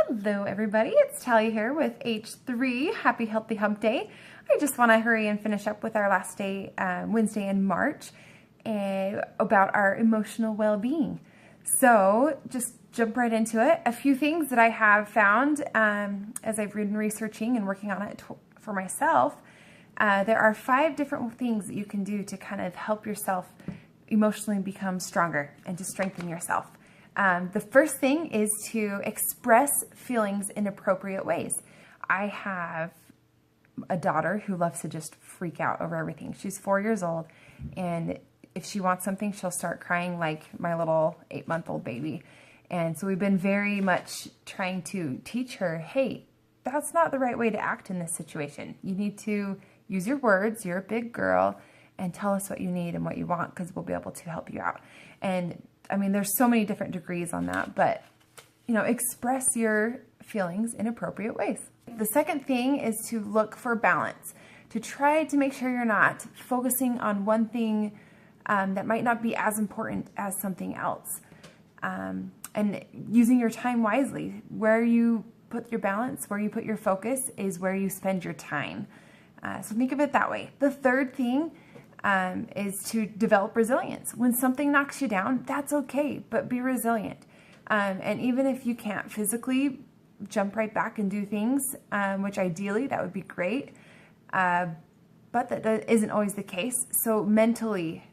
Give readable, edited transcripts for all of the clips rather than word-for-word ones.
Hello everybody, it's Talia here with H3. Happy Healthy Hump Day. I just want to hurry and finish up with our last day, Wednesday in March, about our emotional well-being. So just jump right into it. A few things that I have found as I've been researching and working on it for myself. There are 5 different things that you can do to kind of help yourself emotionally become stronger and to strengthen yourself. The first thing is to express feelings in appropriate ways. I have a daughter who loves to just freak out over everything. She's 4 years old, and if she wants something, she'll start crying like my little 8-month-old baby. And so we've been very much trying to teach her, hey, that's not the right way to act in this situation. You need to use your words. You're a big girl, and tell us what you need and what you want, because we'll be able to help you out. And I mean, there's so many different degrees on that, but, you know, express your feelings in appropriate ways. The second thing is to look for balance, to try to make sure you're not focusing on one thing that might not be as important as something else. And using your time wisely. Where you put your balance, where you put your focus is where you spend your time. So think of it that way. The third thing is to develop resilience. When something knocks you down, that's okay, but be resilient. And even if you can't physically jump right back and do things, which ideally that would be great, but that isn't always the case. So mentally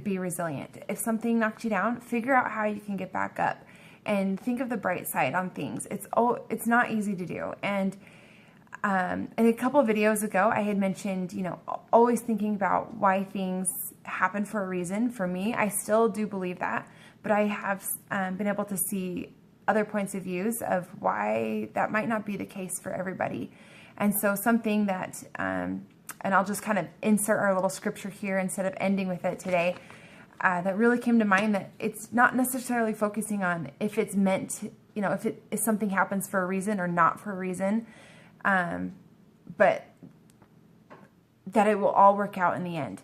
be resilient. If something knocked you down, figure out how you can get back up and think of the bright side on things. It's not easy to do. And a couple of videos ago, I had mentioned, you know, always thinking about why things happen for a reason. For me, I still do believe that, but I have been able to see other points of views of why that might not be the case for everybody. And so something that, and I'll just kind of insert our little scripture here instead of ending with it today, that really came to mind, that it's not necessarily focusing on if it's meant, you know, if something happens for a reason or not for a reason, but that it will all work out in the end.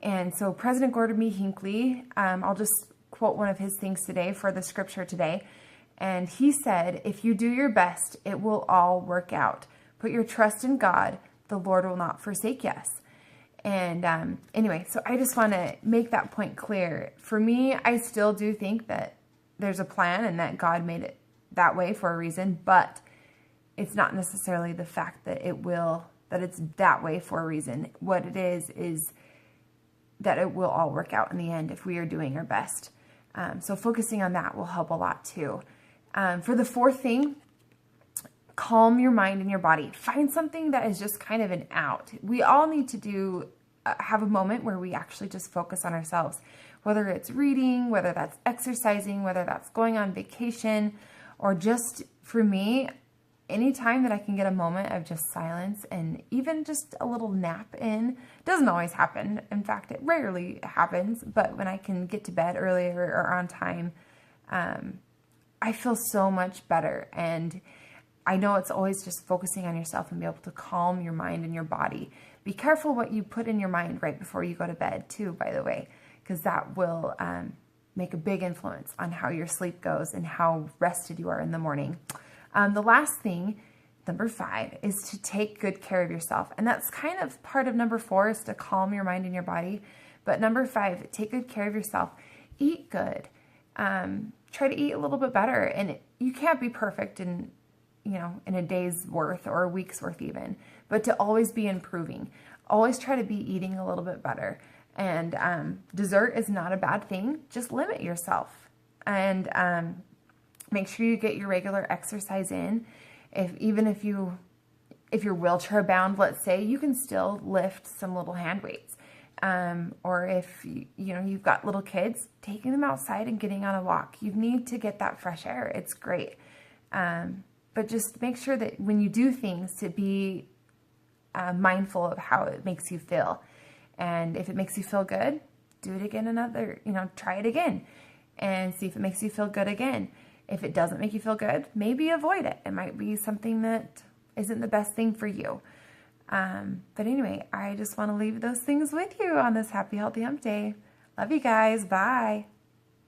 And so President Gordon B. Hinckley, I'll just quote one of his things today for the scripture today. And he said, if you do your best, it will all work out. Put your trust in God. The Lord will not forsake us. And anyway, so I just want to make that point clear. For me, I still do think that there's a plan and that God made it that way for a reason, but it's not necessarily the fact that it's that way for a reason. What it is that it will all work out in the end if we are doing our best. So focusing on that will help a lot too. For the fourth thing, calm your mind and your body. Find something that is just kind of an out. We all need to have a moment where we actually just focus on ourselves, whether it's reading, whether that's exercising, whether that's going on vacation, or just, for me, anytime that I can get a moment of just silence and even just a little nap in. Doesn't always happen. In fact, it rarely happens, but when I can get to bed earlier or on time, I feel so much better. And I know it's always just focusing on yourself and be able to calm your mind and your body. Be careful what you put in your mind right before you go to bed too, by the way, because that will make a big influence on how your sleep goes and how rested you are in the morning. The last thing, number 5, is to take good care of yourself. And that's kind of part of number 4, is to calm your mind and your body. But number 5, take good care of yourself. Eat good. Try to eat a little bit better. And you can't be perfect in a day's worth or a week's worth even, but to always be improving. Always try to be eating a little bit better. And dessert is not a bad thing. Just limit yourself. And make sure you get your regular exercise in. Even if you're wheelchair bound, let's say, you can still lift some little hand weights. Or if you've got little kids, taking them outside and getting on a walk. You need to get that fresh air. It's great. But just make sure that when you do things, to be mindful of how it makes you feel. And if it makes you feel good, do it again try it again and see if it makes you feel good again. If it doesn't make you feel good, maybe avoid it. It might be something that isn't the best thing for you. But anyway, I just want to leave those things with you on this Happy Healthy Hump Day. Love you guys. Bye.